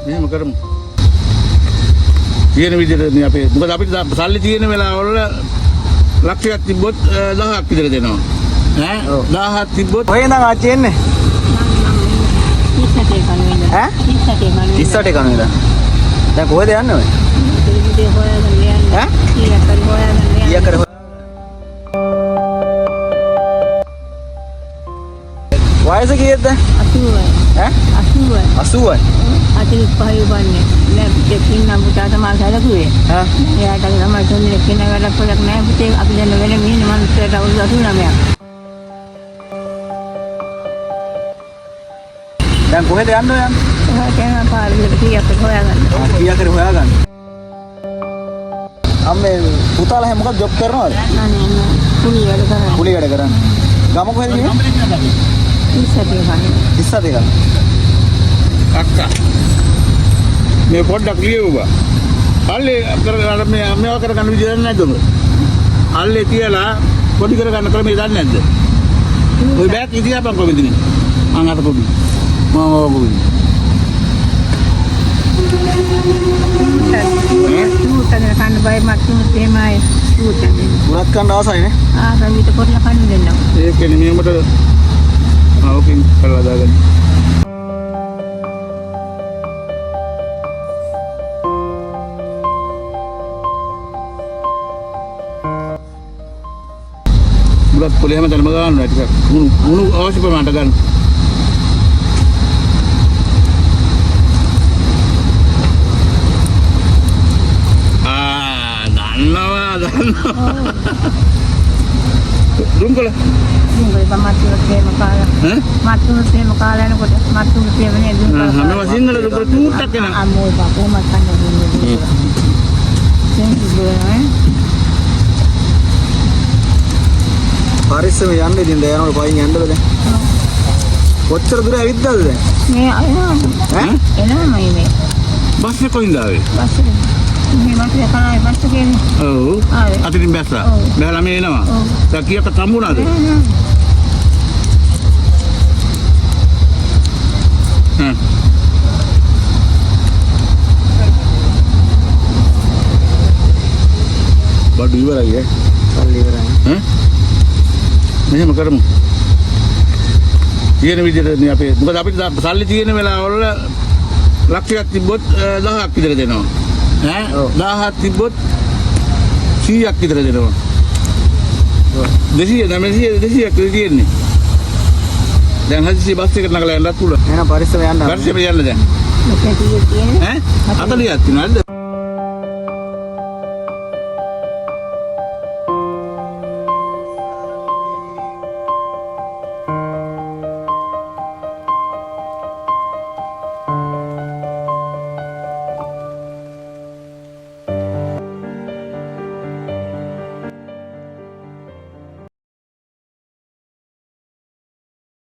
මෙහෙම කරමු. තියෙන විදිහට නේ අපේ. මොකද අපිට සල්ලි තියෙන වෙලාවවල ලක්ෂයක් තිබ්බොත් 1000ක් විතර දෙනවා. ඈ 1000ක් තිබ්බොත් ඔය ඉඳන් ආච්චි එන්නේ. 38 කනුවෙන්ද? ඈ 38 කනුවෙන්ද? 38 කනුවෙන්ද? දැන් කොහෙද යන්නේ ඔය? ඉතින් හොයාගෙන යන්නේ. ඈ? කීයක් හරි හොයාගෙන යන්නේ. කීයක් කර වයස කීයද? 80යි. ඈ 80යි. 80යි. 45 වන්නේ. නෑ දෙකින් නම් පුතාට මා සැලකුවේ. ඈ එයාට තමයි තොන්නේ කෙන වැඩක් කරක් නෑ පුතේ අපි දැන් වෙන මිනිහ මනුස්සයට අවුරුදු 89ක්. දැන් කොහෙද යන්න ඔය යන්නේ? ඔයාට යන පාරේ කීයක් හරි හොයාගන්න. කීයක් කර හොයාගන්න. අම්මේ පුතාලා හැම මොකක්ද ජොබ් කරනවද? අනේ කුලී වැඩ කරන්නේ. කුලී වැඩ කරන්නේ. ගම කොහෙද ගියේ? 38 කනුවෙන්ද? 38 ගම. අක්කා. මේ පොඩ්ඩක් ලියුවා. අල්ලේ කරගන්න මේවා කරගන්න විදිහ නැද්ද උඹ? අල්ලේ තියලා පොඩි කරගන්න ක්‍රමය දන්නේ නැද්ද? ඔය බෑග් ඉතියාපන් කොහෙද ඉන්නේ? මං අත පොඩි. මම පොඩි. සූතන කන්න බයි මතුන් තේමයි සූතන. උරත් කන්න ආසයි නේ? සමීත පොරලා කන්න දෙන්නම්. ඒකනේ නියමට ඕකෙන් කරලා දාගන්න. බුලත් පොලේ හැම තැනම ගන්නවා ටිකක්. උණු අවශ්‍ය ප්‍රමාණයට ගන්න. දන්නවා. දුම්කොළ. දුම්කොළ බමතුන තේම කාලා. ඈ? මතුන තේම කාලා යනකොට මතුන තේමනේ දුම්කොළ. හැම සිංහල දුම්කොළ චූට්ටක් එනවා. අම්මෝ බපෝ මතන්න දුන්නේ. පරිස්සම යන්න ඉතින් දැන් යනකොට පයින් යන්නද දැන්? කොච්චර දුර ඇවිද්දාද දැන්? මේ එනවා. ඈ? එනවා මේ. බස් එක කොයින්ද ආවේ? බස් එක. මේ මාසේ කනායි බස් එකේ. ඔව්. ආවේ. අතින් බැස්සා. ඔව්. බැලලා මේ එනවා. ඔව්. දැන් කීයක් තම්බුණාද? හ්ම්. බඩු ඉවරයි ඈ. සල්ලි ඉවරයි. ඈ? මෙහෙම කරමු. තියෙන විදිහට නේ අපේ. මොකද අපිට සල්ලි තියෙන වෙලාවවල ලක්ෂයක් තිබ්බොත් 1000ක් විතර දෙනවා. ඈ 1000ක් තිබ්බොත් 100ක් විතර දෙනවා. 200 200ක් තියෙන්නේ. දැන් හදිසි බස් එකට නගලා යන්නත් පුළුවන්. එහෙනම් පරිස්සම යන්න. පරිස්සම යන්න දැන්. මෙතන තියෙන්නේ. ඈ 40ක් තියෙනවද?